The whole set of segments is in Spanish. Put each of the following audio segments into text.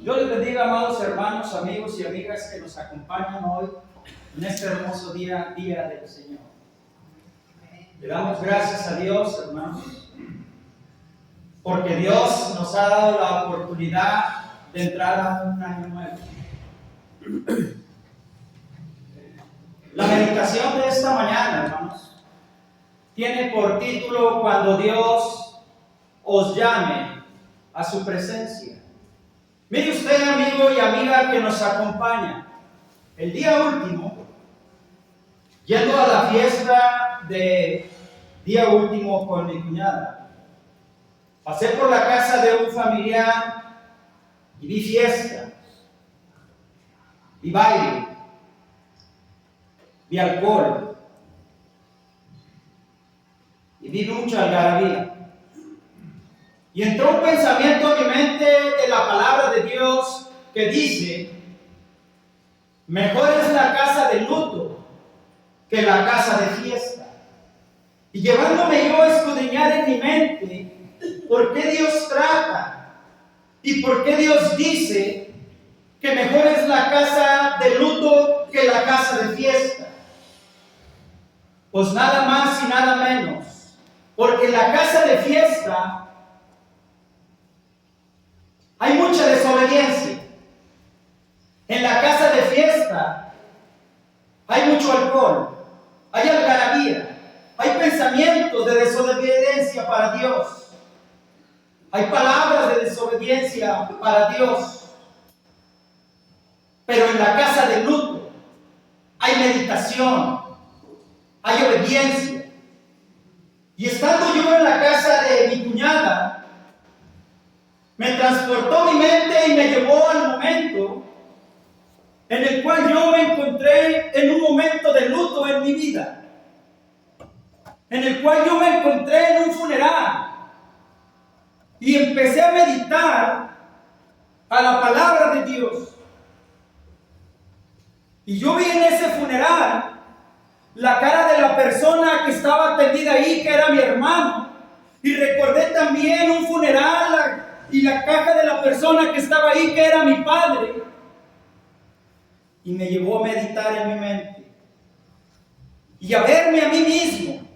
Dios les bendiga, amados hermanos, amigos y amigas que nos acompañan hoy en este hermoso día del Señor. Le damos gracias a Dios, hermanos, porque Dios nos ha dado la oportunidad de entrar a un año nuevo. La meditación de esta mañana, hermanos, tiene por título Cuando Dios os llame a su presencia. Mire usted, amigo y amiga que nos acompaña, el día último, yendo a la fiesta de día último con mi cuñada, pasé por la casa de un familiar y vi fiesta, vi baile, vi alcohol y vi mucha algarabía. Y entró un pensamiento en mi mente de la palabra de Dios que dice: mejor es la casa de luto que la casa de fiesta. Y llevándome yo a escudriñar en mi mente por qué Dios trata y por qué Dios dice que mejor es la casa de luto que la casa de fiesta. Pues nada más y nada menos, porque en la casa de fiesta hay mucha desobediencia. En la casa de fiesta hay mucho alcohol, hay algarabía, hay pensamientos de desobediencia para Dios, hay palabras de desobediencia para Dios. Pero en la casa de luto hay meditación, hay obediencia. Y estando yo en la casa de mi cuñada, me transportó mi mente y me llevó al momento en el cual yo me encontré en un momento de luto en mi vida, en el cual yo me encontré en un funeral y empecé a meditar a la palabra de Dios. Y yo vi en ese funeral la cara de la persona que estaba tendida ahí, que era mi hermano, y recordé también un funeral y la caja de la persona que estaba ahí, que era mi padre, y me llevó a meditar en mi mente y a verme a mí mismo,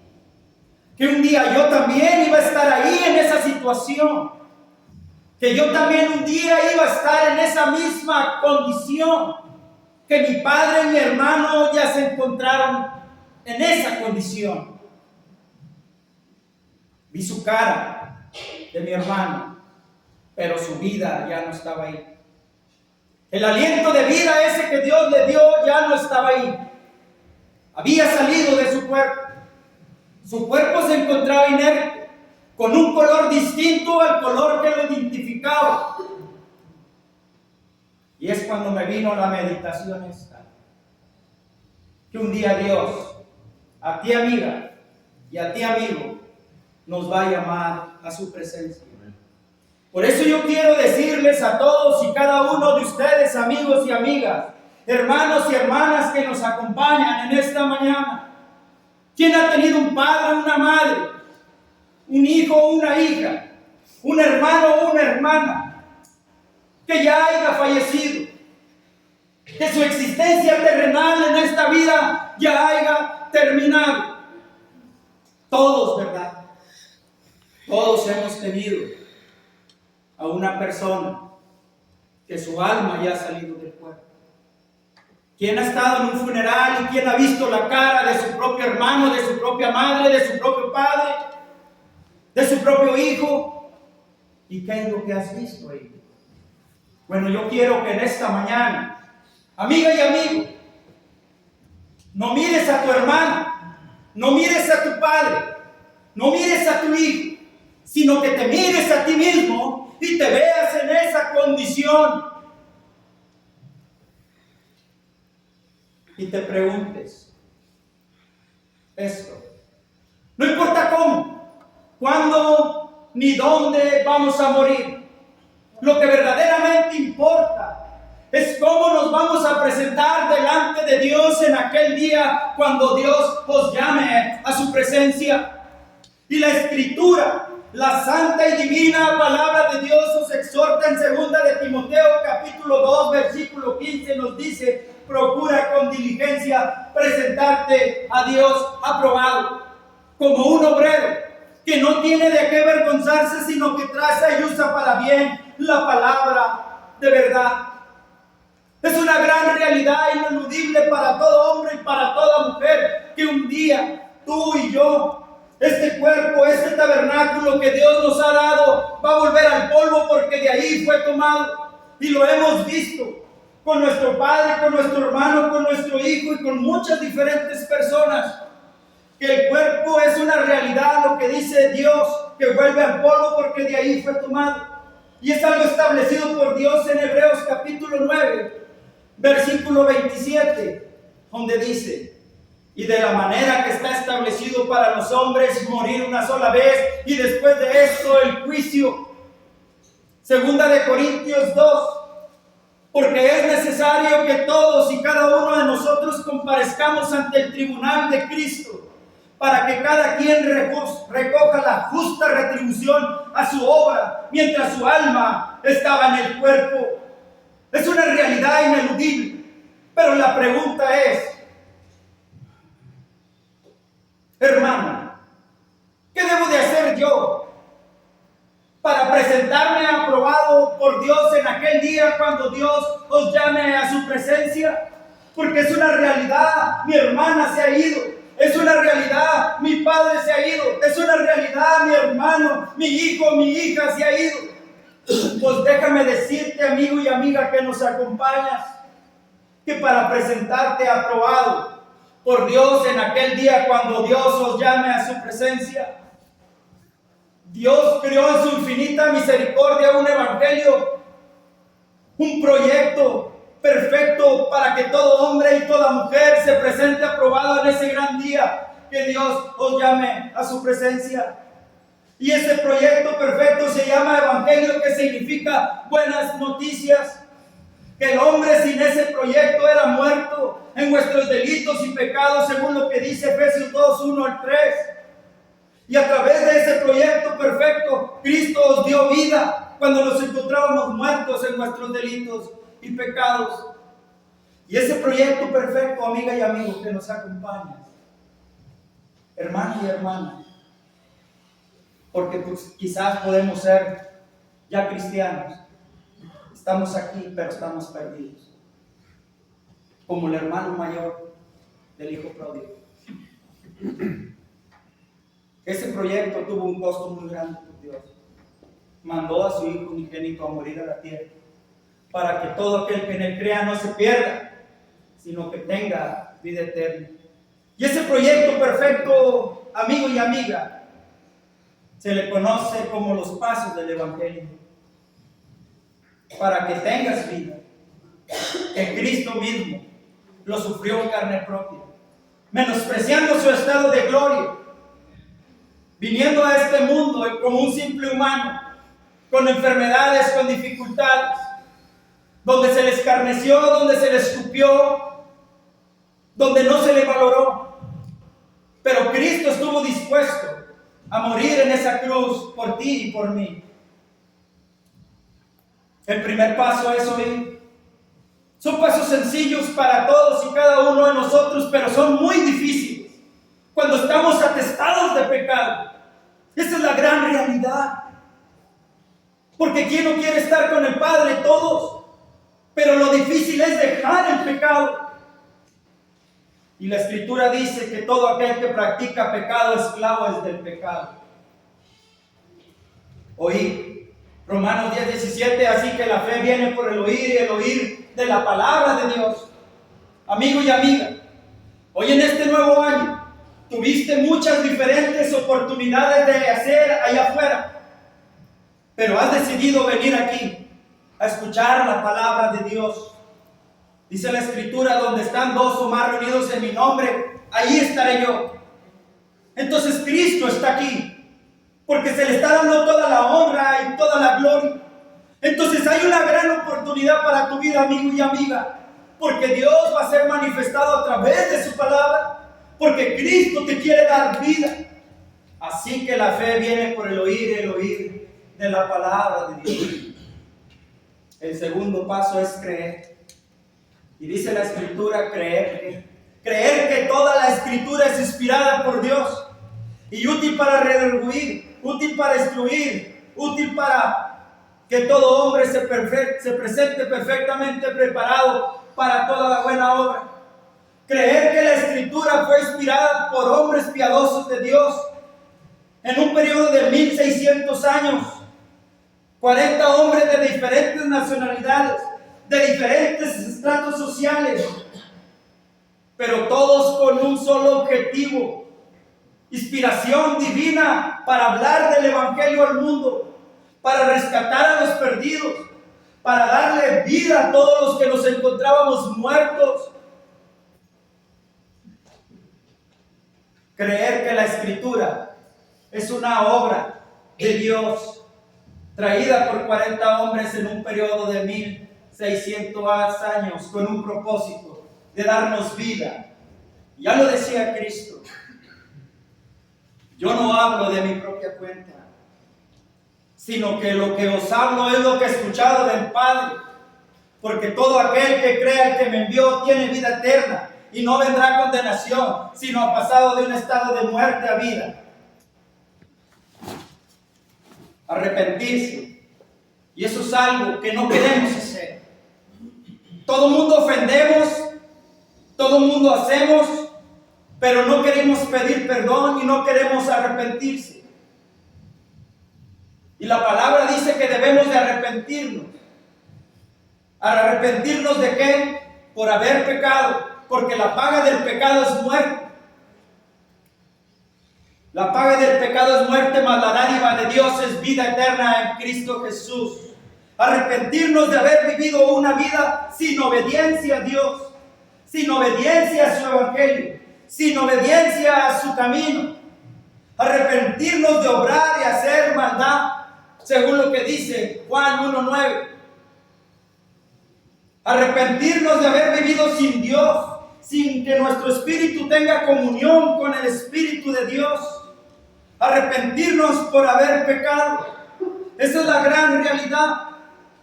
que un día yo también iba a estar ahí en esa situación, que yo también un día iba a estar en esa misma condición, que mi padre y mi hermano ya se encontraron en esa condición. Vi su cara de mi hermano, pero su vida ya no estaba ahí. El aliento de vida ese que Dios le dio ya no estaba ahí. Había salido de su cuerpo. Su cuerpo se encontraba inerte, con un color distinto al color que lo identificaba. Y es cuando me vino la meditación esta, que un día Dios, a ti amiga y a ti amigo, nos va a llamar a su presencia. Por eso yo quiero decirles a todos y cada uno de ustedes, amigos y amigas, hermanos y hermanas que nos acompañan en esta mañana, ¿quién ha tenido un padre o una madre, un hijo o una hija, un hermano o una hermana que ya haya fallecido, que su existencia terrenal en esta vida ya haya terminado? Todos, ¿verdad? Todos hemos tenido a una persona que su alma ya ha salido del cuerpo. ¿Quién ha estado en un funeral y quién ha visto la cara de su propio hermano, de su propia madre, de su propio padre, de su propio hijo? ¿Y qué es lo que has visto ahí? Bueno, yo quiero que en esta mañana, amiga y amigo, no mires a tu hermano, no mires a tu padre, no mires a tu hijo, sino que te mires a ti mismo y te veas en esa condición y te preguntes esto: no importa cómo, cuándo ni dónde vamos a morir, lo que verdaderamente importa es cómo nos vamos a presentar delante de Dios en aquel día cuando Dios os llame a su presencia. Y la Escritura, la santa y divina palabra de Dios, os exhorta en 2 de Timoteo capítulo capítulo 2, versículo 15 nos dice: procura con diligencia presentarte a Dios aprobado, como un obrero que no tiene de qué avergonzarse, sino que traza y usa para bien la palabra de verdad. Es una gran realidad ineludible para todo hombre y para toda mujer, que un día tú y yo, este cuerpo, este tabernáculo que Dios nos ha dado, va a volver al polvo, porque de ahí fue tomado. Y lo hemos visto con nuestro padre, con nuestro hermano, con nuestro hijo y con muchas diferentes personas. Que el cuerpo es una realidad, lo que dice Dios, que vuelve al polvo porque de ahí fue tomado. Y es algo establecido por Dios en Hebreos capítulo 9, versículo 27, donde dice: y de la manera que está establecido para los hombres morir una sola vez, y después de esto el juicio. Segunda de Corintios 2, porque es necesario que todos y cada uno de nosotros comparezcamos ante el tribunal de Cristo, para que cada quien recoja la justa retribución a su obra, mientras su alma estaba en el cuerpo. Es una realidad ineludible, pero la pregunta es: hermano, ¿qué debo de hacer yo para presentarme aprobado por Dios en aquel día cuando Dios os llame a su presencia? Porque es una realidad, mi hermana se ha ido. Es una realidad, mi padre se ha ido. Es una realidad, mi hermano, mi hijo, mi hija se ha ido. Pues déjame decirte, amigo y amiga que nos acompañas, que para presentarte aprobado por Dios en aquel día cuando Dios os llame a su presencia, Dios creó en su infinita misericordia un evangelio, un proyecto perfecto para que todo hombre y toda mujer se presente aprobado en ese gran día que Dios os llame a su presencia. Y ese proyecto perfecto se llama evangelio, que significa buenas noticias. Que el hombre sin ese proyecto era muerto en vuestros delitos y pecados, según lo que dice Efesios 2, 1 al 3. Y a través de ese proyecto perfecto, Cristo os dio vida cuando nos encontrábamos muertos en nuestros delitos y pecados. Y ese proyecto perfecto, amiga y amigo que nos acompaña, hermano y hermana, porque pues, quizás podemos ser ya cristianos, estamos aquí pero estamos perdidos, como el hermano mayor del hijo pródigo. Ese proyecto tuvo un costo muy grande por Dios. Mandó a su hijo unigénito a morir a la tierra, para que todo aquel que en él crea no se pierda, sino que tenga vida eterna. Y ese proyecto perfecto, amigo y amiga, se le conoce como los pasos del evangelio. Para que tengas vida, que Cristo mismo lo sufrió en carne propia, menospreciando su estado de gloria, viniendo a este mundo como un simple humano, con enfermedades, con dificultades, donde se le escarneció, donde se le escupió, donde no se le valoró. Pero Cristo estuvo dispuesto a morir en esa cruz por ti y por mí. El primer paso es oír. Son pasos sencillos para todos y cada uno de nosotros, pero son muy difíciles cuando estamos atestados de pecado. Esa es la gran realidad. Porque ¿quién no quiere estar con el Padre? Todos. Pero lo difícil es dejar el pecado. Y la Escritura dice que todo aquel que practica pecado, esclavo es del pecado. Oír. Romanos 10:17, así que la fe viene por el oír y el oír de la palabra de Dios. Amigo y amiga, hoy en este nuevo año tuviste muchas diferentes oportunidades de hacer allá afuera, pero has decidido venir aquí a escuchar la palabra de Dios. Dice la Escritura: donde están dos o más reunidos en mi nombre, ahí estaré yo. Entonces Cristo está aquí, porque se le está dando toda la honra y toda la gloria. Entonces hay una gran oportunidad para tu vida, amigo y amiga, porque Dios va a ser manifestado a través de su palabra, porque Cristo te quiere dar vida. Así que la fe viene por el oír de la palabra de Dios. El segundo paso es creer. Y dice la Escritura, creer que toda la Escritura es inspirada por Dios y útil para redarguir, útil para instruir, útil para que todo hombre se presente perfectamente preparado para toda buena obra. Creer que la Escritura fue inspirada por hombres piadosos de Dios en un periodo de 1600 años. 40 hombres de diferentes nacionalidades, de diferentes estratos sociales, pero todos con un solo objetivo: inspiración divina para hablar del Evangelio al mundo, para rescatar a los perdidos, para darle vida a todos los que nos encontrábamos muertos. Creer que la Escritura es una obra de Dios traída por 40 hombres en un periodo de 1600 años con un propósito de darnos vida. Ya lo decía Cristo: yo no hablo de mi propia cuenta, sino que lo que os hablo es lo que he escuchado del Padre, porque todo aquel que crea el que me envió tiene vida eterna y no vendrá condenación, sino ha pasado de un estado de muerte a vida. Arrepentirse. Y eso es algo que no queremos hacer. Todo mundo ofendemos, todo mundo hacemos, pero no queremos pedir perdón y no queremos arrepentirse. Y la palabra dice que debemos de arrepentirnos. ¿Arrepentirnos de qué? Por haber pecado, porque la paga del pecado es muerte. La paga del pecado es muerte, mas la dádiva de Dios es vida eterna en Cristo Jesús. Arrepentirnos de haber vivido una vida sin obediencia a Dios, sin obediencia a su evangelio, sin obediencia a su camino. Arrepentirnos de obrar y hacer maldad, según lo que dice Juan 1:9. Arrepentirnos de haber vivido sin Dios, sin que nuestro espíritu tenga comunión con el Espíritu de Dios. Arrepentirnos por haber pecado. Esa es la gran realidad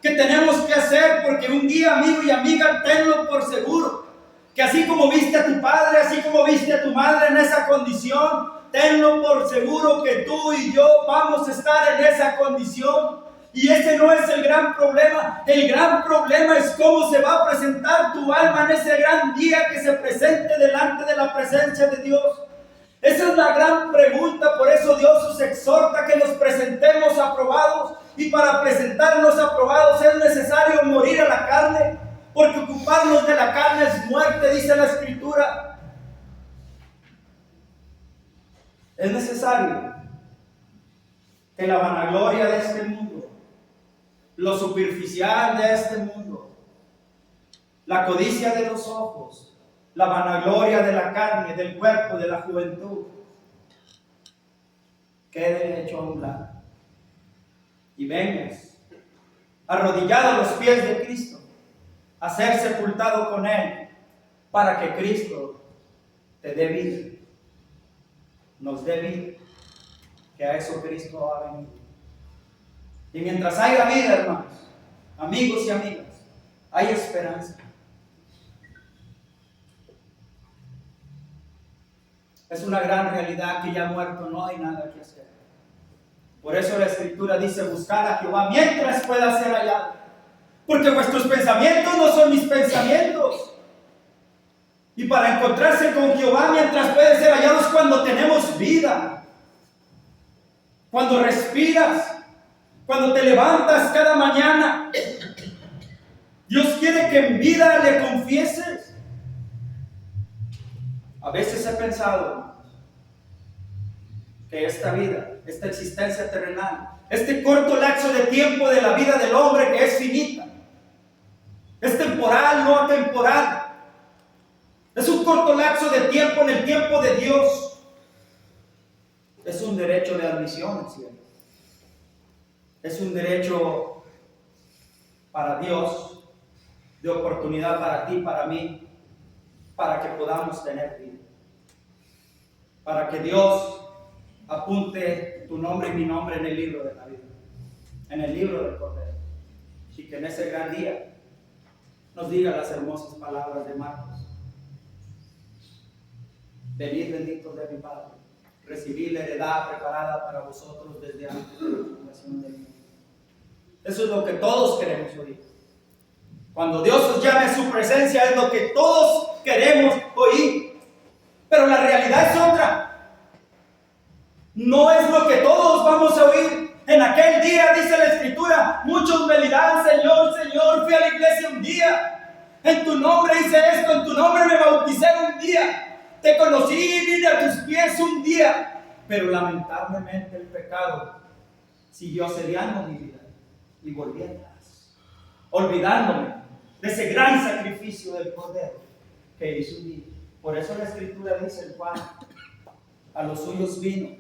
que tenemos que hacer, porque un día, amigo y amiga, tenlo por seguro, que así como viste a tu padre, así como viste a tu madre en esa condición, tenlo por seguro que tú y yo vamos a estar en esa condición. Y ese no es el gran problema. El gran problema es cómo se va a presentar tu alma en ese gran día que se presente delante de la presencia de Dios. Esa es la gran pregunta. Por eso Dios nos exhorta que nos presentemos aprobados. Y para presentarnos aprobados es necesario morir a la carne, porque ocuparnos de la carne es muerte, dice la Escritura. Es necesario que la vanagloria de este mundo, lo superficial de este mundo, la codicia de los ojos, la vanagloria de la carne, del cuerpo, de la juventud, quede hecho a un lado y vengas arrodillado a los pies de Cristo a ser sepultado con Él, para que Cristo te dé vida, nos dé vida, que a eso Cristo ha venido. Y mientras haya vida, hermanos, amigos y amigas, hay esperanza. Es una gran realidad que ya muerto no hay nada que hacer. Por eso la Escritura dice: buscad a Jehová mientras pueda ser hallado, porque vuestros pensamientos no son mis pensamientos. Y para encontrarse con Jehová mientras puede ser hallados, cuando tenemos vida, cuando respiras, cuando te levantas cada mañana. Dios quiere que en vida le confieses. A veces he pensado que esta vida, esta existencia terrenal, este corto lapso de tiempo de la vida del hombre, que es finita, es temporal, no atemporal. Es un corto lapso de tiempo en el tiempo de Dios. Es un derecho de admisión al cielo. Es un derecho para Dios, de oportunidad para ti, para mí, para que podamos tener vida. Para que Dios apunte tu nombre y mi nombre en el libro de la vida, en el libro del Cordero. y que en ese gran día nos diga las hermosas palabras de Marcos. Venid benditos de mi Padre, recibid la heredad preparada para vosotros desde antes de la fundación del mundo. Eso es lo que todos queremos oír. Cuando Dios os llame a su presencia es lo que todos queremos oír. Pero la realidad es otra. No es lo que todos vamos a oír. En aquel día, dice la Escritura, muchos me dirán: Señor, Señor, fui a la iglesia un día. En tu nombre hice esto, en tu nombre me bauticé un día. Te conocí y vine a tus pies un día. Pero lamentablemente el pecado siguió asediando mi vida y volví atrás, olvidándome de ese gran sacrificio del Cordero que hizo un día. Por eso la Escritura dice en Juan: a los suyos vino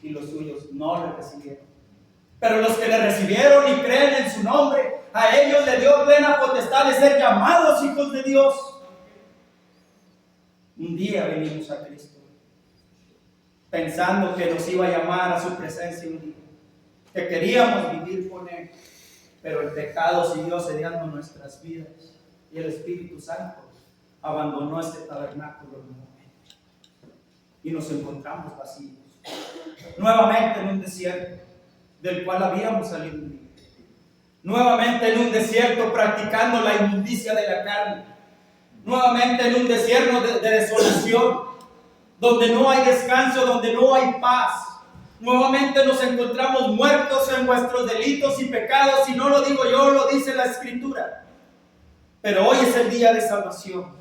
y los suyos no le recibieron. Pero los que le recibieron y creen en su nombre, a ellos le dio plena potestad de ser llamados hijos de Dios. Un día venimos a Cristo pensando que nos iba a llamar a su presencia un día, que queríamos vivir con Él, pero el pecado siguió asediando nuestras vidas y el Espíritu Santo abandonó este tabernáculo nuevamente y nos encontramos vacíos, nuevamente en un desierto del cual habíamos salido un día, nuevamente en un desierto practicando la inmundicia de la carne, nuevamente en un desierto de desolación, donde no hay descanso, donde no hay paz. Nuevamente nos encontramos muertos en nuestros delitos y pecados, y no lo digo yo, lo dice la Escritura. Pero hoy es el día de salvación,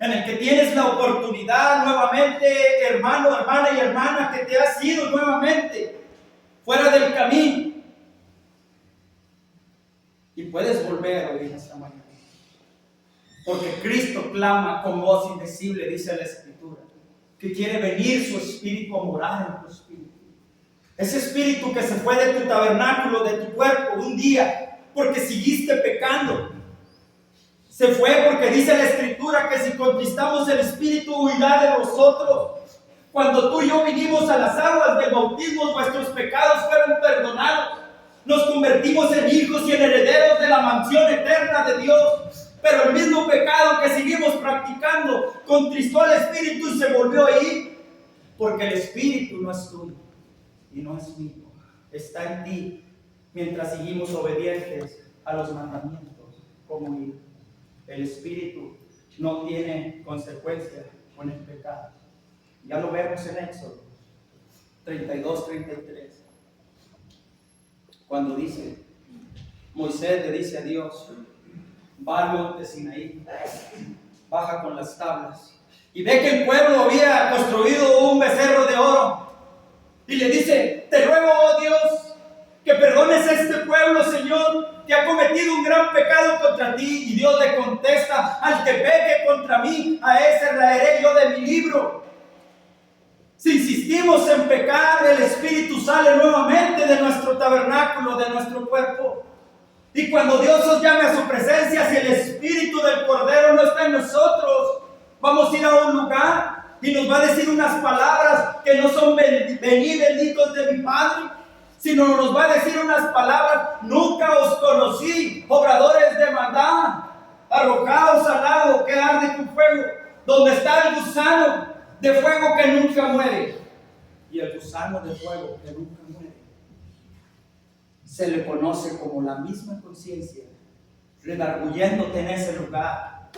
en el que tienes la oportunidad nuevamente, hermano, hermana y hermana, que te has ido nuevamente fuera del camino, y puedes volver hoy en esta mañana, porque Cristo clama con voz indecible, dice la Escritura, que quiere venir su Espíritu a morar en tu espíritu. Ese espíritu que se fue de tu tabernáculo, de tu cuerpo, un día, porque seguiste pecando. Se fue porque dice la Escritura que si contristamos el Espíritu, huirá de nosotros. Cuando tú y yo vinimos a las aguas del bautismo, nuestros pecados fueron perdonados. Nos convertimos en hijos y en herederos de la mansión eterna de Dios. Pero el mismo pecado que seguimos practicando contristó al Espíritu y se volvió a ir, porque el Espíritu no es tuyo y no es mío, está en ti, mientras seguimos obedientes a los mandamientos como hijos. El Espíritu no tiene consecuencia con el pecado. Ya lo vemos en Éxodo 32-33, cuando dice, Moisés le dice a Dios: va al monte Sinaí, baja con las tablas, y ve que el pueblo había construido un becerro de oro, y le dice: te ruego, oh Dios, que perdones a este pueblo, Señor, que ha cometido un gran pecado contra ti. Y Dios le contesta: al que peque contra mí, a ese raeré yo de mi libro. Si insistimos en pecar, el Espíritu sale nuevamente de nuestro tabernáculo, de nuestro cuerpo. Y cuando Dios nos llame a su presencia, si el Espíritu del Cordero no está en nosotros, vamos a ir a un lugar y nos va a decir unas palabras que no son venid benditos de mi Padre, sino nos va a decir unas palabras: nunca os conocí, obradores de maldad, arrojaos al lago que arde con fuego, donde está el gusano de fuego que nunca muere. Y el gusano de fuego que nunca muere se le conoce como la misma conciencia, redarguyéndote en ese lugar,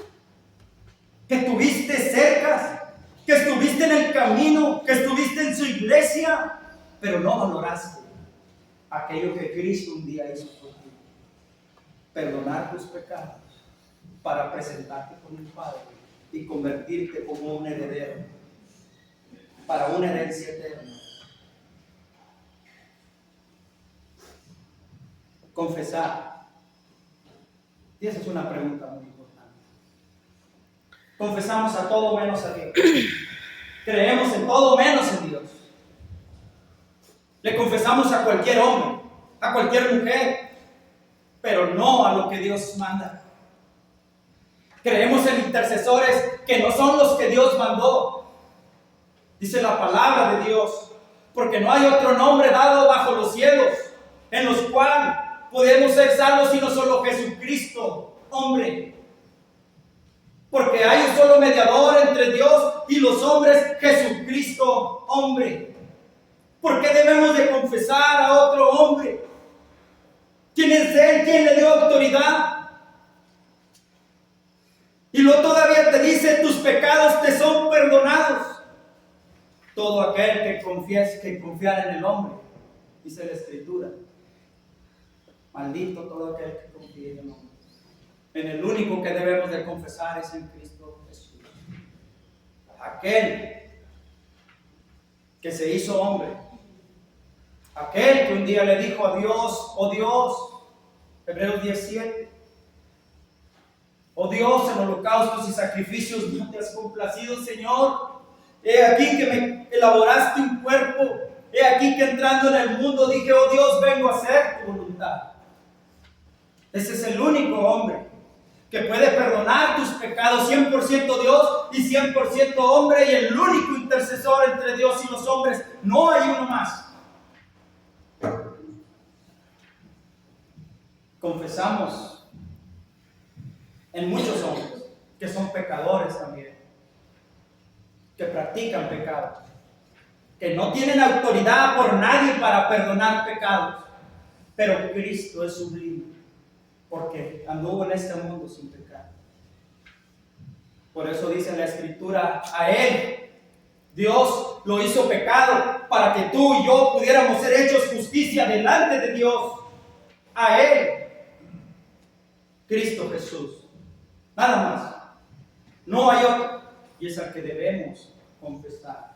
que estuviste cerca, que estuviste en el camino, que estuviste en su iglesia, pero no valoraste aquello que Cristo un día hizo por ti: perdonar tus pecados para presentarte con el Padre y convertirte como un heredero para una herencia eterna. Confesar. Y esa es una pregunta muy importante. Confesamos a todo menos a Dios. Creemos en todo menos en Dios. Le confesamos a cualquier hombre, a cualquier mujer, pero no a lo que Dios manda. Creemos en intercesores que no son los que Dios mandó. Dice la palabra de Dios: porque no hay otro nombre dado bajo los cielos en los cuales podemos ser salvos sino solo Jesucristo, hombre. Porque hay un solo mediador entre Dios y los hombres, Jesucristo, hombre. ¿Por qué debemos de confesar a otro hombre? ¿Quién es Él? ¿Quién le dio autoridad? Y luego todavía te dice, tus pecados te son perdonados. Todo aquel que confiara en el hombre, dice la Escritura. Maldito todo aquel que confíe en el hombre. En el único que debemos de confesar es en Cristo Jesús. Aquel que se hizo hombre. Aquel que un día le dijo a Dios, oh Dios, Hebreos 17, oh Dios, en holocaustos y sacrificios no te has complacido, Señor. He aquí que me elaboraste un cuerpo. He aquí que entrando en el mundo dije, oh Dios, vengo a hacer tu voluntad. Ese es el único hombre que puede perdonar tus pecados, 100% Dios y 100% hombre, y el único intercesor entre Dios y los hombres. No hay uno más. Confesamos en muchos hombres que son pecadores también, que practican pecados, que no tienen autoridad por nadie para perdonar pecados, pero Cristo es sublime, porque anduvo en este mundo sin pecado. Por eso dice la Escritura, a Él Dios lo hizo pecado para que tú y yo pudiéramos ser hechos justicia delante de Dios. A Él, Cristo Jesús, nada más, no hay otro, y es al que debemos confesar.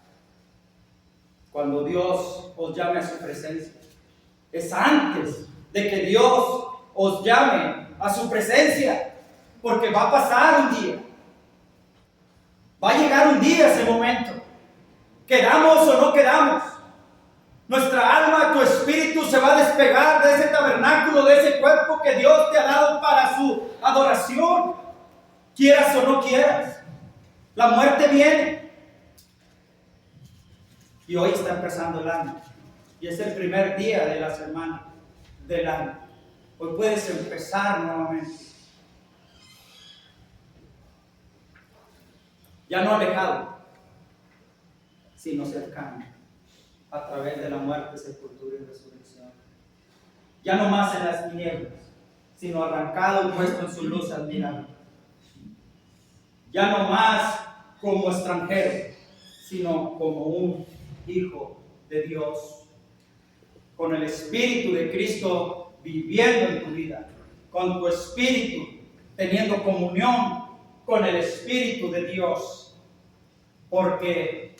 Cuando Dios os llame a su presencia, es antes de que Dios os llame a su presencia, porque va a pasar un día, va a llegar un día ese momento, quedamos o no quedamos. Nuestra alma, tu espíritu se va a despegar de ese tabernáculo, de ese cuerpo que Dios te ha dado para su adoración, quieras o no quieras. La muerte viene. Y hoy está empezando el año. Y es el primer día de la semana del año. Hoy puedes empezar nuevamente. Ya no alejado, sino cercano. A través de la muerte, sepultura y resurrección. Ya no más en las tinieblas, sino arrancado y puesto en su luz admirable. Ya no más como extranjero, sino como un hijo de Dios. Con el Espíritu de Cristo viviendo en tu vida. Con tu Espíritu teniendo comunión con el Espíritu de Dios. Porque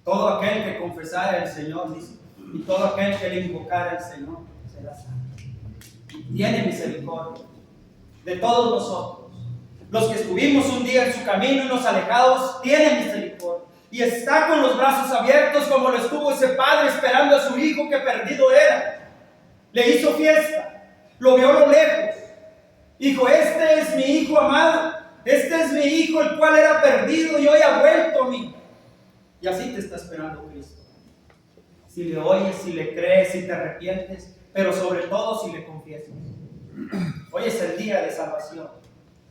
todo aquel que confesara al Señor, dice, y todo aquel que le invocara al Señor será salvo. Y tiene misericordia de todos nosotros. Los que estuvimos un día en su camino y los alejados, tiene misericordia. Y está con los brazos abiertos como lo estuvo ese padre esperando a su hijo que perdido era. Le hizo fiesta, lo vio a lo lejos. Dijo, este es mi hijo amado, este es mi hijo el cual era perdido y hoy ha vuelto a mí. Y así te está esperando Cristo. Si le oyes, si le crees, si te arrepientes, pero sobre todo si le confiesas. Hoy es el día de salvación.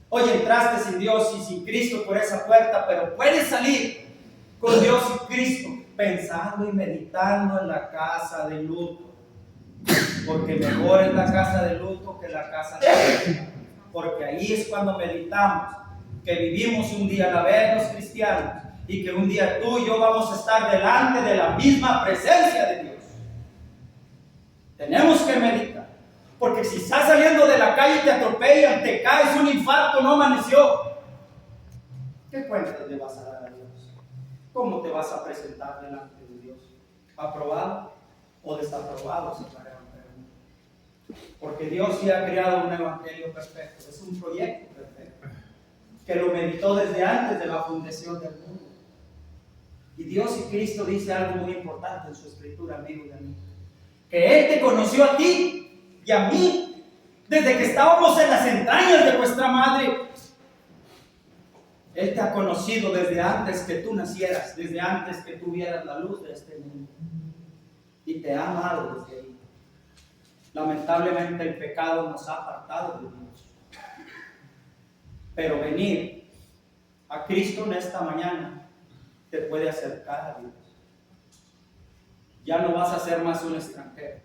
Hoy entraste sin Dios y sin Cristo por esa puerta, pero puedes salir con Dios y Cristo, pensando y meditando en la casa de luto. Porque mejor es la casa de luto que la casa de luto. Porque ahí es cuando meditamos que vivimos un día a la vez los cristianos y que un día tú y yo vamos a estar delante de la misma presencia de Dios. Tenemos que meditar, porque si estás saliendo de la calle y te atropellan, te caes, un infarto, no amaneció, ¿qué cuentas le vas a dar a Dios? ¿Cómo te vas a presentar delante de Dios? ¿Aprobado o desaprobado? Porque Dios ya ha creado un evangelio perfecto, es un proyecto perfecto, que lo meditó desde antes de la fundación del mundo. Y Dios y Cristo dice algo muy importante en su escritura, amigo y amiga, que Él te conoció a ti y a mí desde que estábamos en las entrañas de nuestra madre. Él te ha conocido desde antes que tú nacieras, desde antes que tú vieras la luz de este mundo, y te ha amado desde ahí. Lamentablemente el pecado nos ha apartado de Dios. Pero venir a Cristo en esta mañana te puede acercar a Dios. Ya no vas a ser más un extranjero,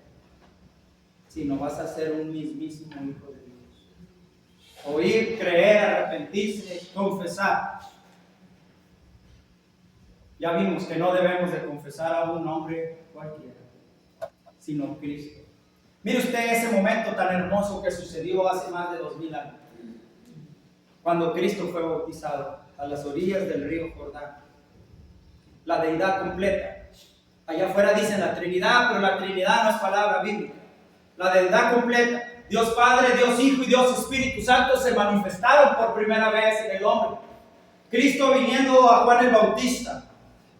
sino vas a ser un mismísimo hijo de Dios. Oír, creer, arrepentirse, confesar. Ya vimos que no debemos de confesar a un hombre cualquiera, sino Cristo. Mire usted ese momento tan hermoso que sucedió hace más de 2000 años, cuando Cristo fue bautizado a las orillas del río Jordán. La deidad completa. Allá afuera dicen la Trinidad, pero la Trinidad no es palabra bíblica. La deidad completa, Dios Padre, Dios Hijo y Dios Espíritu Santo se manifestaron por primera vez en el hombre. Cristo viniendo a Juan el Bautista: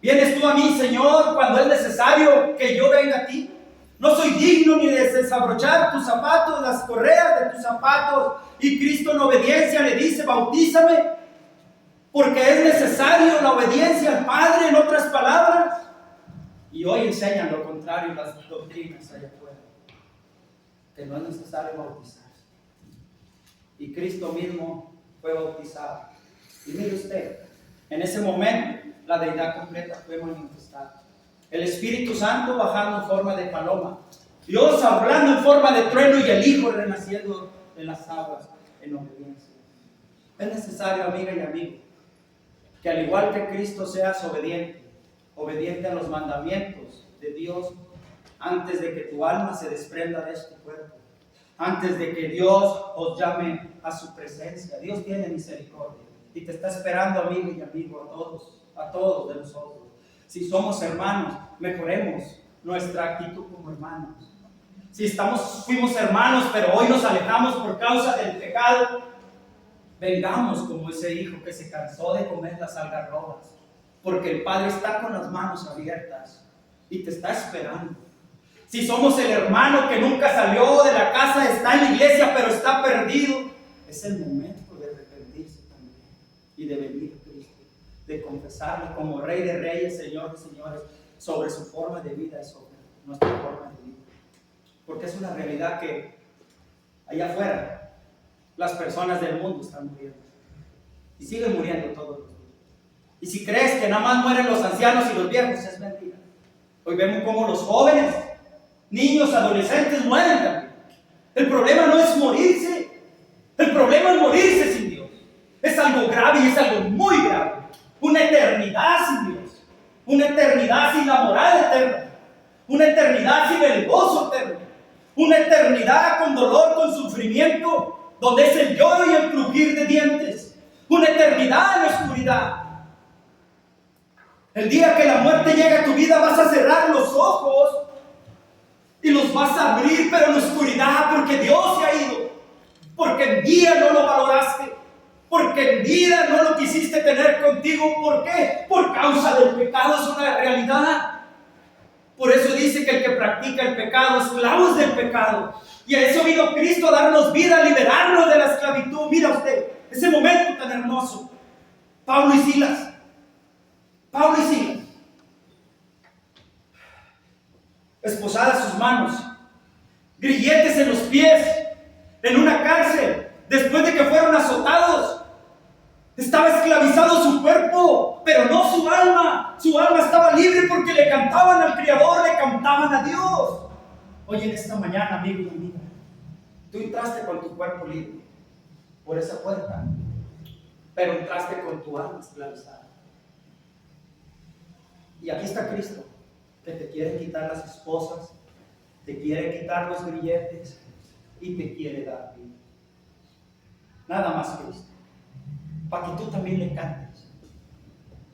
¿vienes tú a mí, Señor, cuando es necesario que yo venga a ti? No soy digno ni de desabrochar tus zapatos, las correas de tus zapatos. Y Cristo en obediencia le dice: bautízame, porque es necesario la obediencia al Padre, en otras palabras. Y hoy enseñan lo contrario las doctrinas allá afuera, que no es necesario bautizarse. Y Cristo mismo fue bautizado. Y mire usted, en ese momento la deidad completa fue manifestada. El Espíritu Santo bajando en forma de paloma, Dios hablando en forma de trueno, y el Hijo renaciendo de las aguas en obediencia. Es necesario, amiga y amigo, que al igual que Cristo seas obediente a los mandamientos de Dios, antes de que tu alma se desprenda de este cuerpo, antes de que Dios os llame a su presencia. Dios tiene misericordia y te está esperando, amigo y amigo, a todos de nosotros. Si somos hermanos, mejoremos nuestra actitud como hermanos. Si fuimos hermanos, pero hoy nos alejamos por causa del pecado, vengamos como ese hijo que se cansó de comer las algarrobas, porque el Padre está con las manos abiertas y te está esperando. Si somos el hermano que nunca salió de la casa, está en la iglesia pero está perdido, es el momento de arrepentirse también y de venir a Cristo, de confesarle como Rey de Reyes, Señor de Señores, sobre su forma de vida y sobre nuestra forma de vida. Porque es una realidad que allá afuera las personas del mundo están muriendo y siguen muriendo todos los días. Y si crees que nada más mueren los ancianos y los viejos, es mentira. Hoy vemos cómo los jóvenes, niños, adolescentes mueren también. El problema no es morirse, el problema es morirse sin Dios. Es algo grave y es algo muy grave. Una eternidad sin Dios, una eternidad sin la moral eterna, una eternidad sin el gozo eterno, una eternidad con dolor, con sufrimiento, donde es el lloro y el crujir de dientes, una eternidad en la oscuridad. El día que la muerte llegue a tu vida, vas a cerrar los ojos y los vas a abrir, pero en la oscuridad, porque Dios se ha ido, porque en vida no lo valoraste, porque en vida no lo quisiste tener contigo. ¿Por qué? Por causa del pecado. Es una realidad. Por eso dice que el que practica el pecado, esclavo es del pecado. Y a eso vino Cristo, a darnos vida, a liberarnos de la esclavitud. Mira usted, ese momento tan hermoso. Pablo y Silas, esposadas sus manos, grilletes en los pies, en una cárcel, después de que fueron azotados. Estaba esclavizado su cuerpo, pero no su alma. Su alma estaba libre porque le cantaban al Creador, le cantaban a Dios. Hoy en esta mañana, amigo y amiga, tú entraste con tu cuerpo libre por esa puerta, pero entraste con tu alma esclavizada. Y aquí está Cristo, que te quiere quitar las esposas, te quiere quitar los grilletes y te quiere dar vida. Nada más Cristo, para que tú también le cantes.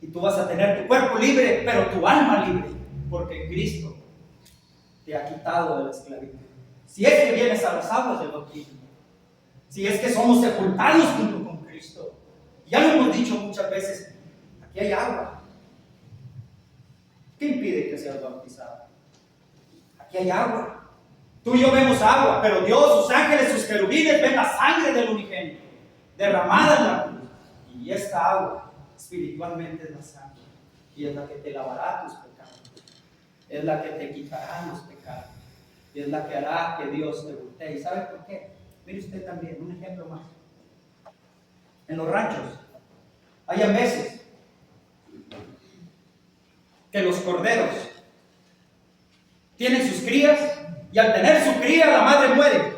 Y tú vas a tener tu cuerpo libre, pero tu alma libre, porque Cristo te ha quitado de la esclavitud. Si es que vienes a las aguas del bautismo, si es que somos sepultados junto con Cristo, ya lo hemos dicho muchas veces, aquí hay agua. ¿Qué impide que seas bautizado? Aquí hay agua. Tú y yo vemos agua, pero Dios, sus ángeles, sus querubines ven la sangre del unigénito derramada en la cruz. Y esta agua espiritualmente es la sangre, y es la que te lavará tus pecados, es la que te quitará los pecados. y es la que hará que Dios te voltee. ¿Y sabe por qué? Mire usted también, un ejemplo más. En los ranchos, hay a veces que los corderos tienen sus crías y al tener su cría la madre muere.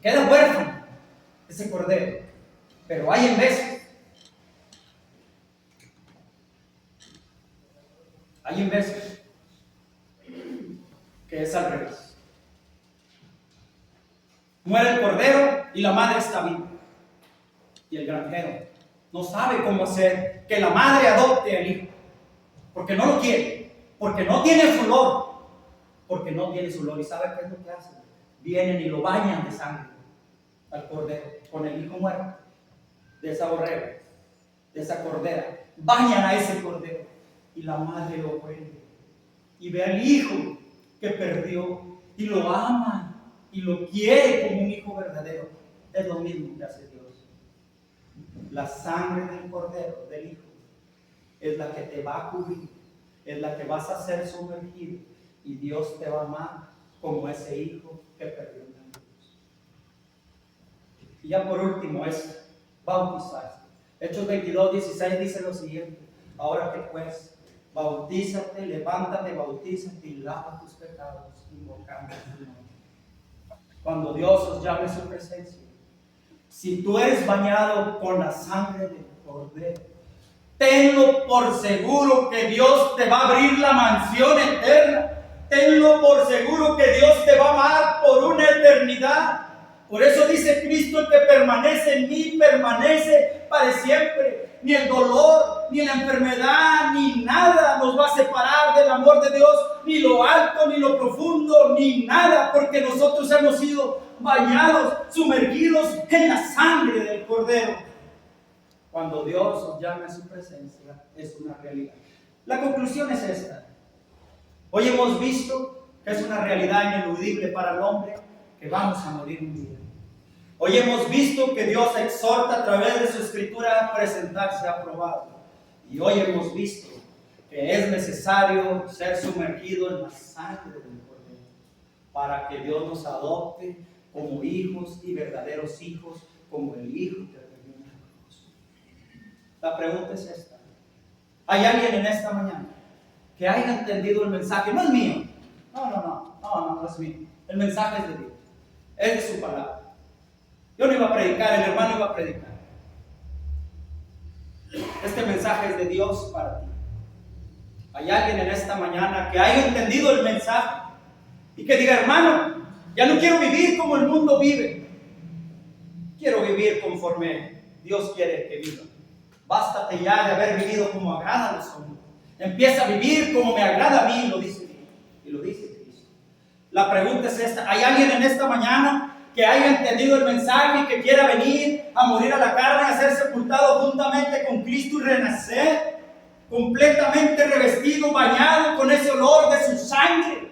Queda huérfano ese cordero. Pero hay en veces que es al revés. Muere el cordero y la madre está viva. Y el granjero no sabe cómo hacer que la madre adopte al hijo. Porque no lo quiere. Porque no tiene su olor. Porque no tiene su olor. ¿Y sabe qué es lo que hacen? Vienen y lo bañan de sangre al cordero con el hijo muerto de esa borrega, de esa cordera. Bañan a ese cordero y la madre lo vuelve y ve al hijo que perdió y lo ama y lo quiere como un hijo verdadero. Es lo mismo que hace Dios. La sangre del cordero, del hijo, es la que te va a cubrir, es la que vas a ser sumergido y Dios te va a amar como ese hijo que perdió en la cruz. Y ya por último es bautizarse. Hechos 22:16 dice lo siguiente: ahora que pues, bautízate, levántate, bautízate y lava tus pecados, invocando su nombre. Cuando Dios os llame a su presencia, si tú eres bañado con la sangre del cordero, tenlo por seguro que Dios te va a abrir la mansión eterna. Tenlo por seguro que Dios te va a amar por una eternidad. Por eso dice Cristo: el que permanece en mí, permanece para siempre. Ni el dolor, ni la enfermedad, ni nada nos va a separar del amor de Dios. Ni lo alto, ni lo profundo, ni nada. Porque nosotros hemos sido bañados, sumergidos en la sangre del Cordero. Cuando Dios os llame a su presencia, es una realidad. La conclusión es esta. Hoy hemos visto que es una realidad ineludible para el hombre, que vamos a morir un día. Hoy hemos visto que Dios exhorta a través de su escritura a presentarse aprobado. Y hoy hemos visto que es necesario ser sumergido en la sangre del Cordero para que Dios nos adopte como hijos y verdaderos hijos, como el hijo que perdió en la cruz. La pregunta es esta: ¿hay alguien en esta mañana que haya entendido el mensaje? No es mío. No es mío. El mensaje es de Dios. Es de su palabra. Yo no iba a predicar, el hermano iba a predicar. Este mensaje es de Dios para ti. ¿Hay alguien en esta mañana que haya entendido el mensaje y que diga: hermano, ya no quiero vivir como el mundo vive, quiero vivir conforme Dios quiere que viva? Bástate ya de haber vivido como agrada a los hombres. Empieza a vivir como me agrada a mí, lo dice Dios, y lo dice Cristo. La pregunta es esta: ¿hay alguien en esta mañana que haya entendido el mensaje y que quiera venir a morir a la carne, a ser sepultado juntamente con Cristo y renacer, completamente revestido, bañado con ese olor de su sangre?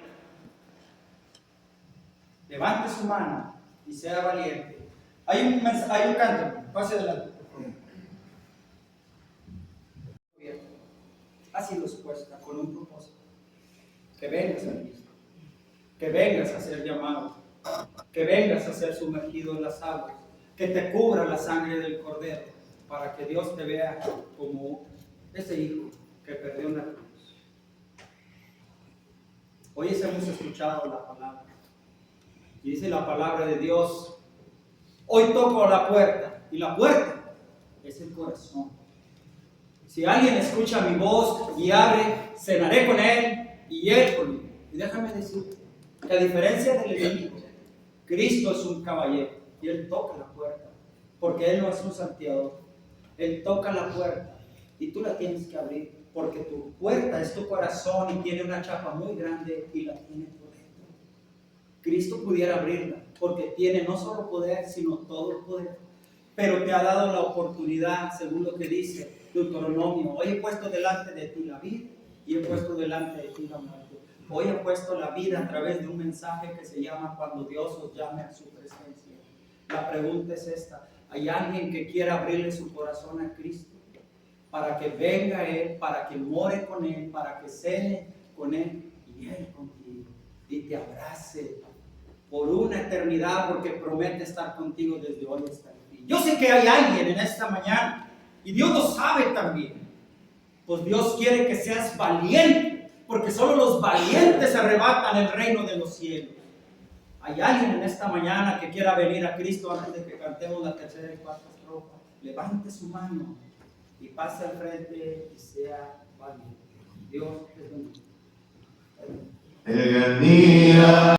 Levante su mano y sea valiente. Hay un canto, pase adelante, por favor. Ha sido expuesta con un propósito: que vengas a Cristo, que vengas a ser llamado, que vengas a ser sumergido en las aguas, que te cubra la sangre del Cordero, para que Dios te vea como ese hijo que perdió en la cruz. Hoy hemos escuchado la palabra, y dice la palabra de Dios: hoy toco la puerta, y la puerta es el corazón. Si alguien escucha mi voz y abre, cenaré con él y él conmigo. Y déjame decirte que a diferencia del enemigo, Cristo es un caballero y Él toca la puerta, porque Él no es un salteador. Él toca la puerta y tú la tienes que abrir, porque tu puerta es tu corazón y tiene una chapa muy grande y la tiene por dentro. Cristo pudiera abrirla, porque tiene no solo poder, sino todo el poder. Pero te ha dado la oportunidad, según lo que dice Deuteronomio: hoy he puesto delante de ti la vida y he puesto delante de ti la muerte. Hoy he puesto la vida a través de un mensaje que se llama Cuando Dios os llame a su presencia. La pregunta es esta: ¿hay alguien que quiera abrirle su corazón a Cristo para que venga Él, para que more con Él, para que cene con Él y Él contigo? y te abrace por una eternidad, porque promete estar contigo desde hoy hasta el fin. Yo sé que hay alguien en esta mañana, y Dios lo sabe también, pues Dios quiere que seas valiente, porque solo los valientes arrebatan el reino de los cielos. Hay alguien en esta mañana que quiera venir a Cristo antes de que cantemos la tercera y cuarta estrofa. Levante su mano y pase al frente y sea valiente. Dios te bendiga.